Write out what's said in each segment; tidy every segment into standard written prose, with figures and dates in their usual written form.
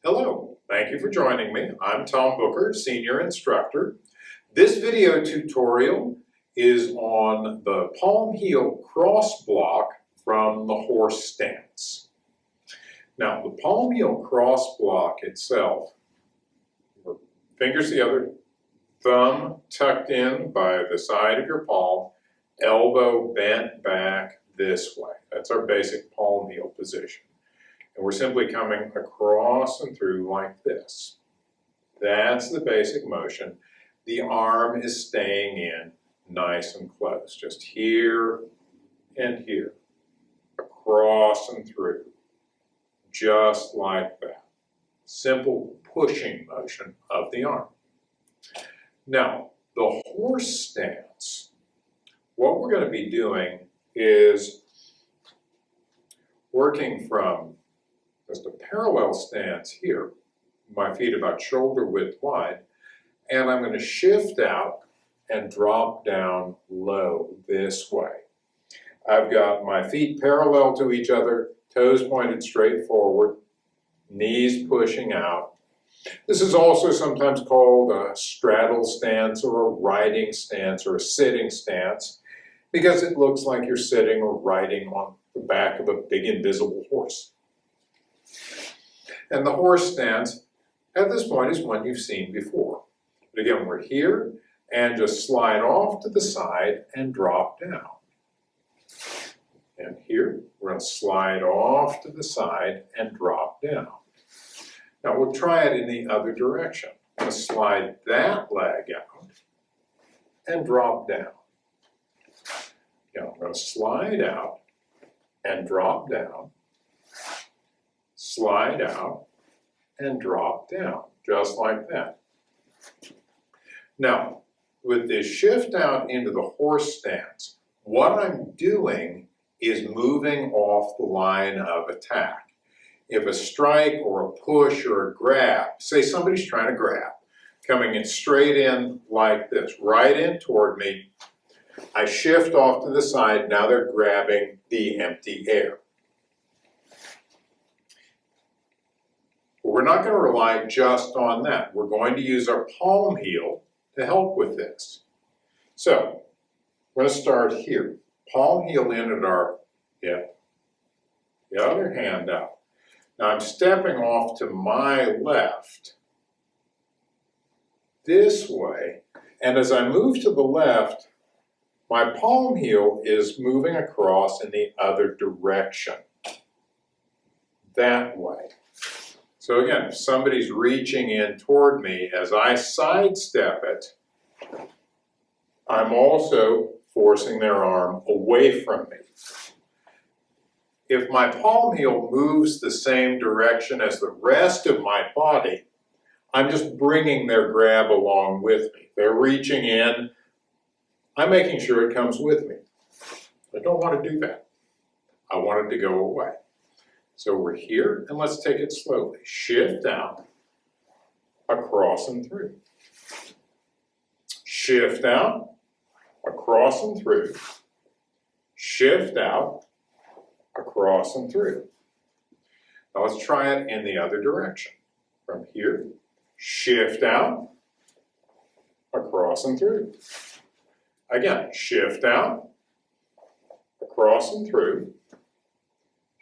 Hello, thank you for joining me. I'm Tom Booker, Senior Instructor. This video tutorial is on the Palmheel Cross Block from the horse stance. Now, the Palmheel Cross Block itself, fingers together, thumb tucked in by the side of your palm, elbow bent back this way. That's our basic palmheel position. And we're simply coming across and through like this. That's the basic motion. The arm is staying in nice and close, just here and here, across and through, just like that. Simple pushing motion of the arm. Now, the horse stance, what we're going to be doing is working from just a parallel stance here, my feet about shoulder width wide, and I'm going to shift out and drop down low this way. I've got my feet parallel to each other, toes pointed straight forward, knees pushing out. This is also sometimes called a straddle stance or a riding stance or a sitting stance because it looks like you're sitting or riding on the back of a big invisible horse. And the horse stance at this point is one you've seen before. But again, we're here and just slide off to the side and drop down. And here, we're going to slide off to the side and drop down. Now we'll try it in the other direction. I'm going to slide that leg out and drop down. Now I'm going to slide out and drop down. Slide out and drop down, just like that. Now, with this shift out into the horse stance, what I'm doing is moving off the line of attack. If a strike or a push or a grab, say somebody's trying to grab, coming in straight in like this, right in toward me, I shift off to the side, now they're grabbing the empty air. We're not going to rely just on that. We're going to use our palm heel to help with this. So, we're going to start here. Palm heel in at our hip, the other hand out. Now I'm stepping off to my left this way, and as I move to the left, my palm heel is moving across in the other direction, that way. So again, if somebody's reaching in toward me, as I sidestep it, I'm also forcing their arm away from me. If my palm heel moves the same direction as the rest of my body, I'm just bringing their grab along with me. They're reaching in, I'm making sure it comes with me. I don't want to do that. I want it to go away. So we're here, and let's take it slowly. Shift out, across and through. Shift out, across and through. Shift out, across and through. Now let's try it in the other direction. From here, shift out, across and through. Again, shift out, across and through.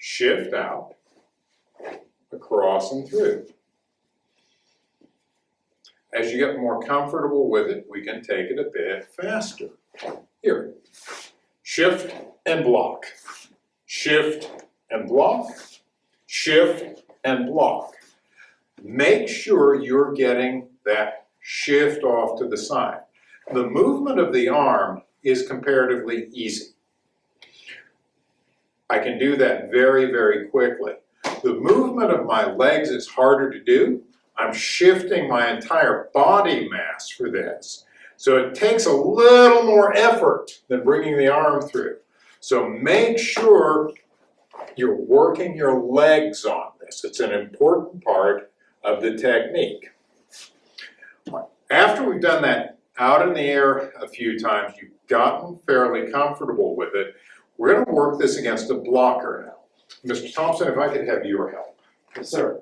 Shift out, across and through. As you get more comfortable with it, we can take it a bit faster. Here, shift and block. Shift and block. Shift and block. Make sure you're getting that shift off to the side. The movement of the arm is comparatively easy. I can do that very, very quickly. The movement of my legs is harder to do. I'm shifting my entire body mass for this. So it takes a little more effort than bringing the arm through. So make sure you're working your legs on this. It's an important part of the technique. After we've done that out in the air a few times, you've gotten fairly comfortable with it, we're going to work this against a blocker now. Mr. Thompson, if I could have your help. Yes, sir.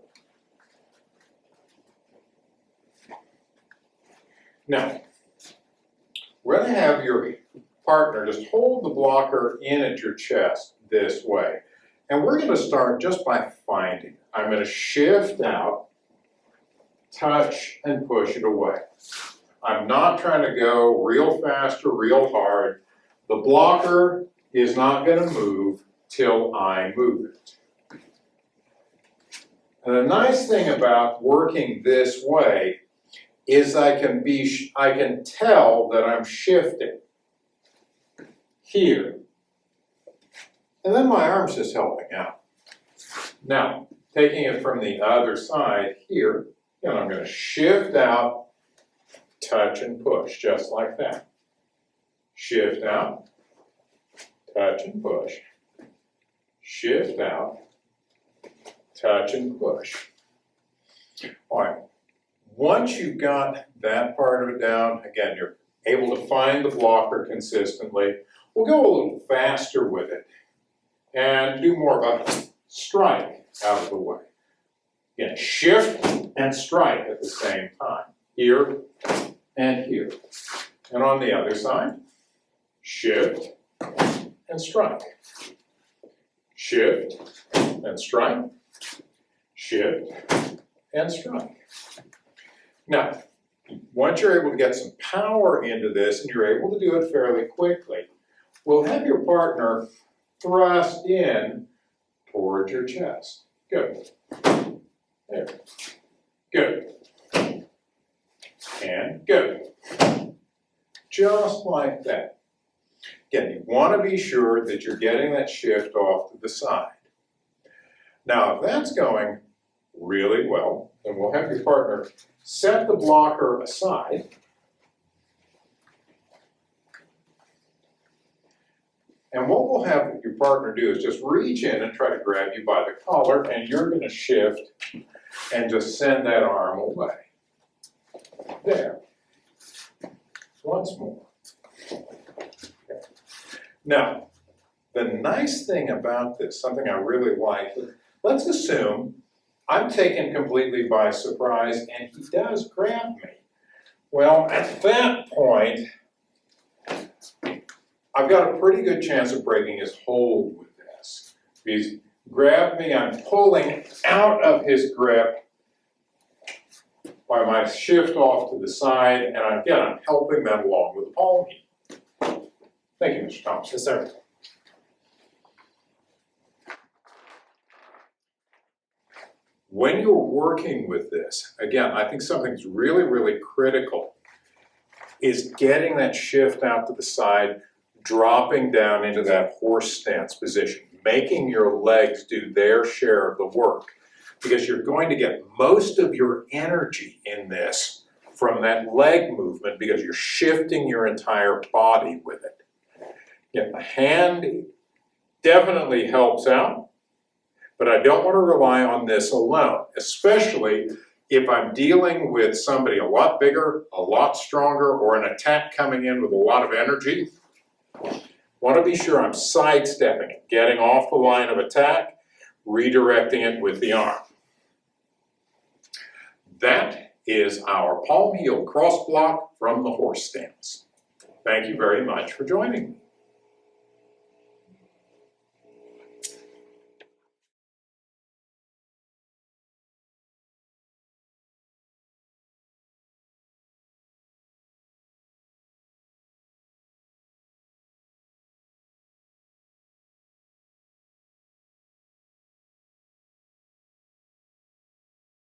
Now, we're going to have your partner just hold the blocker in at your chest this way. And we're going to start just by finding it. I'm going to shift out, touch, and push it away. I'm not trying to go real fast or real hard. The blocker is not going to move till I move it. And the nice thing about working this way is I can tell that I'm shifting here. And then my arm's just helping out. Now, taking it from the other side here, and I'm going to shift out, touch and push, just like that. Shift out, touch and push. Shift out, touch and push. All right, once you've got that part of it down, again, you're able to find the blocker consistently. We'll go a little faster with it and do more of a strike out of the way. Again, shift and strike at the same time, here and here. And on the other side, shift and strike. Shift and strike. Shift and strike. Now, once you're able to get some power into this and you're able to do it fairly quickly, we'll have your partner thrust in towards your chest. Good. There. Good. And good. Just like that. Again, you want to be sure that you're getting that shift off to the side. Now, if that's going really well, then we'll have your partner set the blocker aside. And what we'll have your partner do is just reach in and try to grab you by the collar, and you're going to shift and just send that arm away. There. Once more. Okay. Now, the nice thing about this, something I really like, let's assume I'm taken completely by surprise and he does grab me. Well, at that point, I've got a pretty good chance of breaking his hold with this. He's grabbed me, I'm pulling out of his grip by my shift off to the side, and again, I'm helping them along with the palm heel. Thank you, Mr. Thompson. Yes, sir. When you're working with this, again, I think something's really, really critical is getting that shift out to the side, dropping down into that horse stance position, making your legs do their share of the work, because you're going to get most of your energy in this from that leg movement because you're shifting your entire body with it. Again, the hand definitely helps out, but I don't want to rely on this alone, especially if I'm dealing with somebody a lot bigger, a lot stronger, or an attack coming in with a lot of energy. I want to be sure I'm sidestepping it, getting off the line of attack, redirecting it with the arm. That is our Palmheel Cross Block from the horse stance. Thank you very much for joining me.